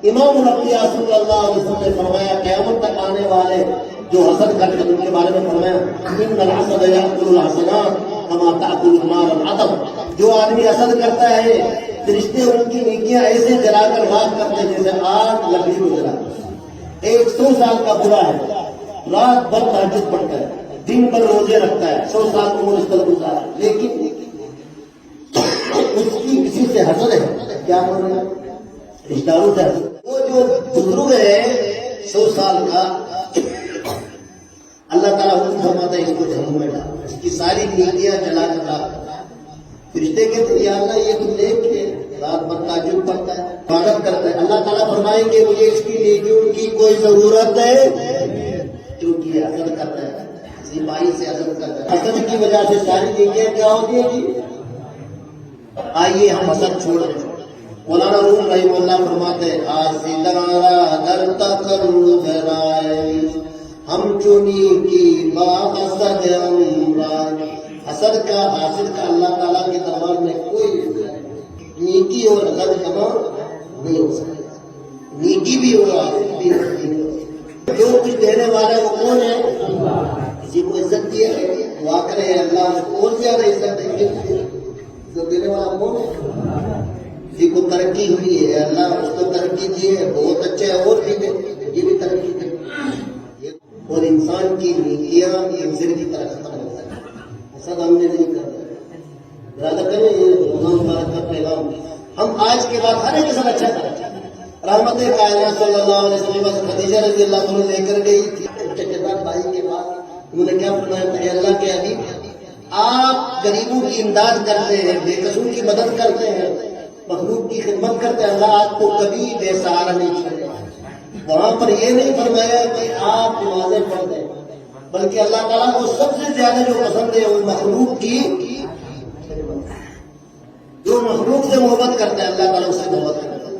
امام الانبیاء صلی اللہ علیہ وسلم نے فرمایا قیامت تک آنے والے جو حسد کرتے ہیں ان کے بارے میں فرمایا ان الحسد یاکل الحسنات کما تاکل النار الحطب، جو آدمی حسد کرتا ہے فرشتے ان کی نیکیاں ایسے جلا کر راکھ کرتے ہیں جیسے آگ لکڑی کو جلاتے ہیں۔ 100 سال کا برا ہے، رات بھر تہجد پڑھتا ہے، دن بھر روزے رکھتا ہے، 100 سال عمر اس طرح گزارا، لیکن اس کی کسی سے حسد ہے، کیا بول رہے رشتہ داروں سے حسد۔ وہ جو بزرگ ہے 100 سال کا، اللہ تعالیٰ حکم فرماتا ہے اس کو جہنم میں ڈال، اس کی ساری نیکیاں جلا کر ڈال۔ فرشتے کہتے ہیں یا اللہ یہ تو نیک ہے، رات بھر تہجد پڑھتا ہے، عبادت کرتا ہے، اللہ تعالیٰ فرمائیں گے مجھے اس کی نیکیوں کی کوئی ضرورت ہے کیونکہ یہ حسد کرتا ہے، سپاہی سے حسد کرتا ہے، حسد کی وجہ سے ساری نیکیاں کیا ہوتی ہیں جی۔ آئیے ہم حسد چھوڑ دیں۔ مولانا روم رحمہ اللہ فرماتے ہیں آسدارا در تقرب رائے ہم چنی کی با حسد عمران۔ حسد کا حاسد کا اللہ تعالیٰ کے دربار میں کوئی نیکی اور حسد جمع نہیں ہو سکتا، نیکی بھی ہو حسد بھی ہو۔ جو کچھ دینے والا وہ کون ہے؟ کسی کو عزت دی ہے دعا کرے اللہ اور زیادہ عزت دیں گے، عزت دینے والا کون ہے؟ کسی کو ترقی ہوئی ہے اللہ اس کو ترقی دی ہے، بہت اچھا ہے اور بھی دے، یہ بھی ترقی دے۔ اور انسان کی نیکیاں انسان کی طرح ختم ہو سکتا ہے، حسد ہم نے نہیں کرنا۔ ارادہ کریں یہ رمضان مبارک کا پیغام ہم آج کے بعد ہر ایک کے ساتھ اچھا کریں۔ رحمت کائنات صلی اللہ علیہ وسلم خدیجہ رضی اللہ عنہ لے کر گئی تھی چچیزاد بھائی کے پاس، انہوں نے کیا فرمایا اے اللہ کے حبیب آپ غریبوں کی امداد کرتے ہیں، بے قصور کی مدد کرتے ہیں، مخلوق کی خدمت کرتے ہیں، اللہ آپ کو کبھی بے سہارا نہیں چھوڑے۔ وہاں پر یہ نہیں فرمایا کہ آپ نمازیں پڑھ دیں، بلکہ اللہ تعالیٰ کو سب سے زیادہ جو پسند ہے وہ مخلوق کی، جو مخلوق سے محبت کرتا ہے اللہ تعالیٰ اس سے محبت کرتا ہے۔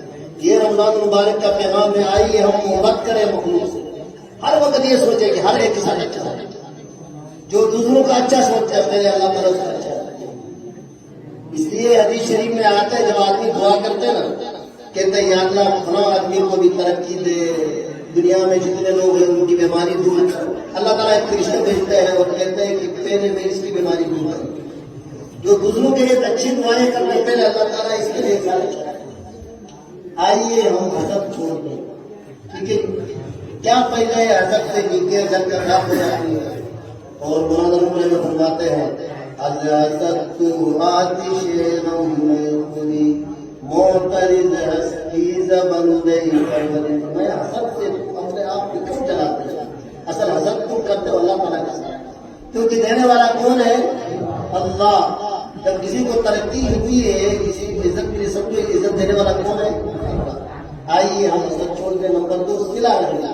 یہ رمضان مبارک کا پیغام ہے آئیے ہم محبت کریں مخلوق سے، ہر وقت یہ سوچے کہ ہر ایک کے ساتھ اچھا ہے، جو دوسروں کا اچھا سوچتا ہے پہلے اللہ تعالیٰ اس کا اچھا ہے۔ اس لیے حدیث شریف میں آتا ہے جب آدمی دعا کرتے ہیں نا کہتے ہیں یا اللہ فلاں آدمی کو بھی ترقی دے، دنیا میں جتنے لوگ ہیں ان کی بیماری دور کر۔ اللہ تعالیٰ ایک فرشتہ بھیجتا ہے اور کہتے ہیں کہ پہلے میں اس کی بیماری دور کروں۔ جو دوسروں کے لیے اچھی دعائیں کرنے پہلے اللہ تعالیٰ اس کے لیے سارے۔ آئیے ہم حسد چھوڑ دیں، ٹھیک ہے؟ کیا فائدہ ہے حسد سے نیکیاں جل کر خراب ہو جاتی ہیں۔ اور مولانا روم میں فرماتے ہیں الحسد تو آتش غم میں خودی معترض ہستی زبندے پرورد۔ میں حسد سے اپنے آپ کو کیوں جلاتے ہیں؟ اصل حسد تم کرتے ہو اللہ تعالیٰ کا ساتھ، کیونکہ دینے والا کون ہے؟ اللہ۔ جب کسی کو ترقی ہوئی ہے، کسی کو عزت ملی، سب کو عزت دینے والا کون ہے؟ آئیے ہم حسد چھوڑ دیں۔ نمبر 2 صلہ رحمی،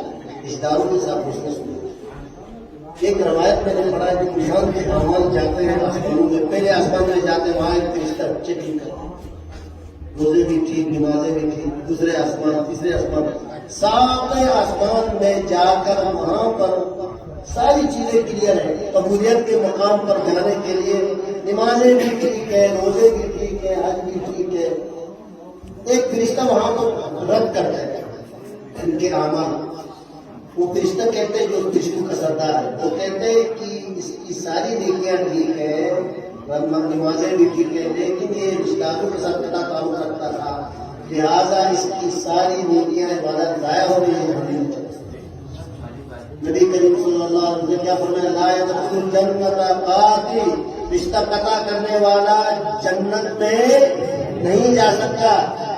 رشتہ داروں کے ساتھ حسن سلوک۔ ایک روایت میں نے پڑھا ہے کہ انسان کے اعمال جاتے ہیں آسمانوں میں، پہلے آسمان میں جاتے ہیں وہاں ایک فرشتہ چیک کرتے ہیں، روزے بھی ٹھیک، نمازیں بھی ٹھیک، دوسرے آسمان، تیسرے آسمان، 7ویں آسمان میں جا کر وہاں پر ساری چیزیں کلیئر ہیں، قبولیت کے مقام پر جانے کے لیے نمازیں بھی ٹھیک ہے، روزے بھی ٹھیک ہے، حج بھی ٹھیک ہے۔ ایک فرشتہ وہاں پر رد کرتا ہے ان کے اعمال۔ وہ فرشتہ کہتے ہیں جو فرشتوں کا سردار ہے، وہ کہتے ہیں کہ اس کی ساری نیکیاں ٹھیک ہے، نمازیں بھی ٹھیک ہے، لیکن یہ رشتہ داروں کے ساتھ کتا تعلق رکھتا تھا، لہٰذا اس کی ساری نیکیاں عبادت ضائع ہو رہی ہیں۔ نبی کریم صلی اللہ علیہ وسلم نے کیا فرمایا لا يدخل الجنة قاطع، رشتہ قطع کرنے والا جنت میں نہیں جا سکتا۔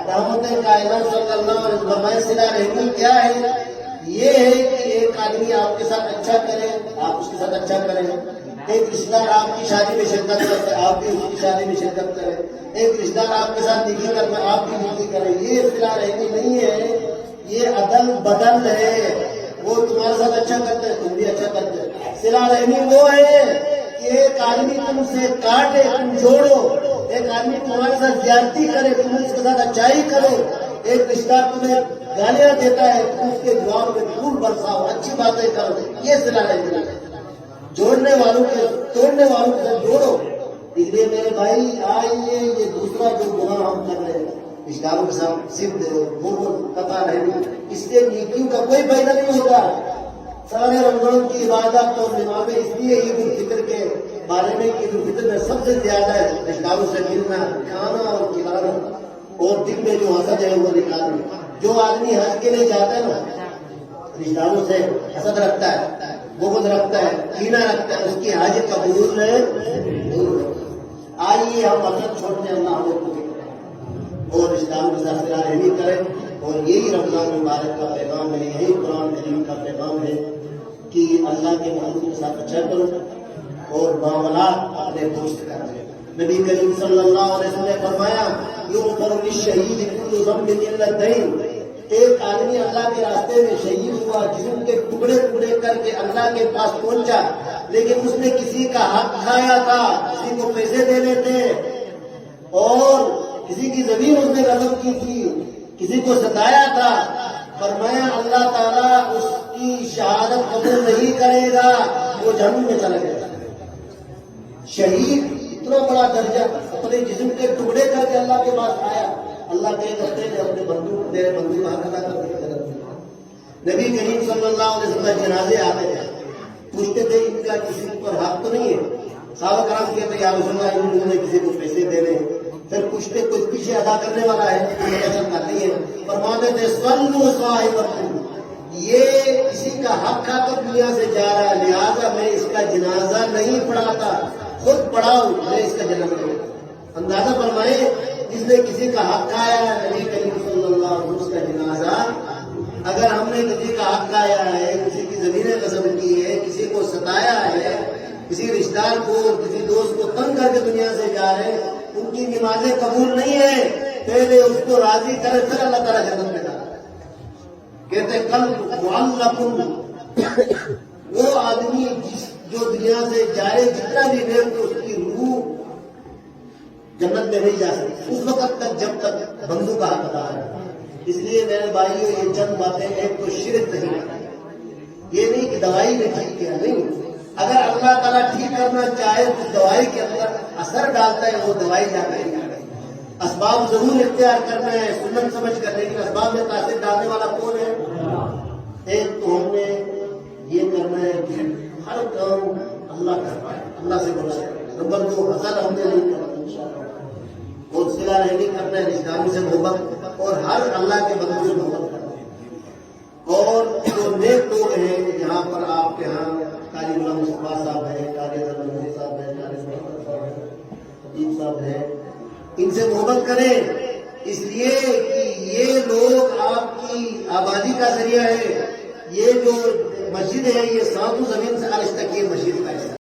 رحمت کائنات صلی اللہ علیہ وسلم صلہ رحمی کیا ہے؟ یہ ہے کہ ایک آدمی آپ کے ساتھ اچھا کرے، آپ اس کے ساتھ اچھا کریں۔ ایک رشتہ دار آپ کی شادی میں شرکت کرتے ہیں، آپ بھی اس کی شادی میں شرکت کریں۔ ایک رشتہ دار آپ کے ساتھ نیکی کرتے ہیں، آپ بھی نیکی کریں۔ یہ صلہ رحمی نہیں ہے، یہ عدل بدل ہے۔ وہ تمہارے ساتھ اچھا کرتے ہیں، تم بھی اچھا کرتے ہیں۔ صلہ رحمی وہ ہے کہ ایک آدمی تم سے کاٹے تم جوڑو، ایک آدمی تمہارے ساتھ زیادتی کرے تم اس کے ساتھ اچائی کرو، ایک رشتہ تمہیں گالیاں دیتا ہے تم اس کے جواب میں پھول برساؤ، اچھی باتیں کرو، یہ صلہ رحمی ہے۔ جوڑنے والوں کے توڑنے والوں کے ساتھ جوڑو۔ اس لیے میرے بھائی آئیے یہ دوسرا جو گناہ ہم کر رہے ہیں رشتہ داروں کے ساتھ صرف وہ قطع رہنا، اس لیے نیکیوں کا کوئی فائدہ نہیں ہوگا. سارے رمضان کی عبادت اور نمازیں اس لیے عید الفطر کے بارے میں عید الفطر میں سب سے زیادہ ہے رشتہ داروں سے ملنا، کھانا اور کھلانا، اور دل میں جو حسد ہے وہ نکالنا. جو آدمی حج کے لیے جاتا ہے نا، رشتہ داروں سے حسد رکھتا ہے، بغض رکھتا ہے، کینہ رکھتا ہے، اس کی حج قبول نہیں. آئیے ہم حسد چھوڑتے ہیں، اللہ ہم کو اور رشتہ داروں کے ساتھ صلہ رحمی کریں. اور یہی رمضان مبارک کا پیغام ہے، یہی قرآن کریم کا پیغام ہے کہ اللہ کے محبوب کے ساتھ اچھا کرو اور معاملات اپنے دوست کا کریں. نبی کریم صلی اللہ علیہ وسلم نے فرمایا یغفر للشہید کل ذنب الا الدین. ایک آدمی اللہ کے راستے میں شہید ہوا، جسم کے ٹکڑے ٹکڑے کر کے اللہ کے پاس پہنچا، لیکن اس نے کسی کا حق کھایا تھا، کسی کو پیسے دینے تھے، اور کسی کی زمین اس نے غصب کی تھی، کسی کو ستایا تھا. فرمایا اللہ تعالیٰ اس کی شہادت قبول نہیں کرے گا، وہ جہنم میں چلا گیا. شہید اتنا بڑا درجہ اپنے جسم کے ٹکڑے کر کے اللہ کے پاس آیا. اللہ کے کرتے ہیں اپنے بندو میرے بندو کا حق ادا کر دیا. نبی کریم صلی اللہ علیہ وسلم جنازے آتے ہیں، پوچھتے تھے ان کا کسی پر حق تو نہیں ہے؟ صحابہ کرام کہتے ہیں یا رسول اللہ انہوں نے کسی کو پیسے دینے. پھر پوچھتے کوئی پیچھے ادا کرنے والا ہے؟ نہیں ہے. فرماتے تھے صلوا صاحبکم، یہ کسی کا حق کھا کر دنیا سے جا رہا ہے، لہٰذا میں اس کا جنازہ نہیں پڑھاتا، خود پڑھاؤں، میں اس کا جنازہ نہیں. اندازہ فرمائے جس نے کسی کا حق کھایا ہے، نبی کریم صلی اللہ علیہ وسلم اس کا جنازہ. اگر ہم نے کسی کا حق کھایا ہے، کسی کی زمینیں غصب کی ہے، کسی کو ستایا ہے، کسی رشتہ دار کو کسی دوست کو تنگ کر کے دنیا سے جا رہے ہیں، ان کی نمازیں قبول نہیں ہے، پہلے اس کو راضی کرے پھر اللہ تعالیٰ جنت میں ڈالے. کہتے قلب معلق، وہ آدمی جو دنیا سے جائے جتنا بھی دیر تو اس کی روح جنت میں نہیں جا سکتی اس وقت تک جب تک بندو کا حق ادا ہے. اس لیے میرے بھائیوں یہ چند باتیں ایک تو شرک نہیں ہے، یہ نہیں کہ دوائی نے ٹھیک کیا، نہیں. اگر اللہ تعالیٰ ٹھیک کرنا چاہے تو دوائی کے اندر اثر ڈالتا ہے، وہ دوائی جا کر اسباب ضرور اختیار کرنا ہے سنت سمجھ کر، لیکن اسباب میں تاثیر ڈالنے والا کون ہے؟ ایک تو ہم نے یہ کرنا ہے کہ ہر کام اللہ کرنا ہے، اللہ سے بھروسہ کرنا ہے. نمبر 2 حسد ہم نے نہیں کرنا اور صلہ رحمی کرنا ہے، رشتہ داروں سے محبت اور ہر اللہ کے بندوں سے محبت کرنا ہے. اور جو نیک لوگ ہیں یہاں پر آپ کے ہاں قاری غلام مصطفیٰ صاحب ہیں، قاری اظہر نذیر صاحب ہیں، قاری محمد صاحب ہیں، خطیب صاحب ہیں، ان سے محبت کریں، اس لیے کہ یہ لوگ آپ کی آبادی کا ذریعہ ہے. یہ جو مسجد ہے یہ 7 زمین سے عرش تک یہ مسجد کا حصہ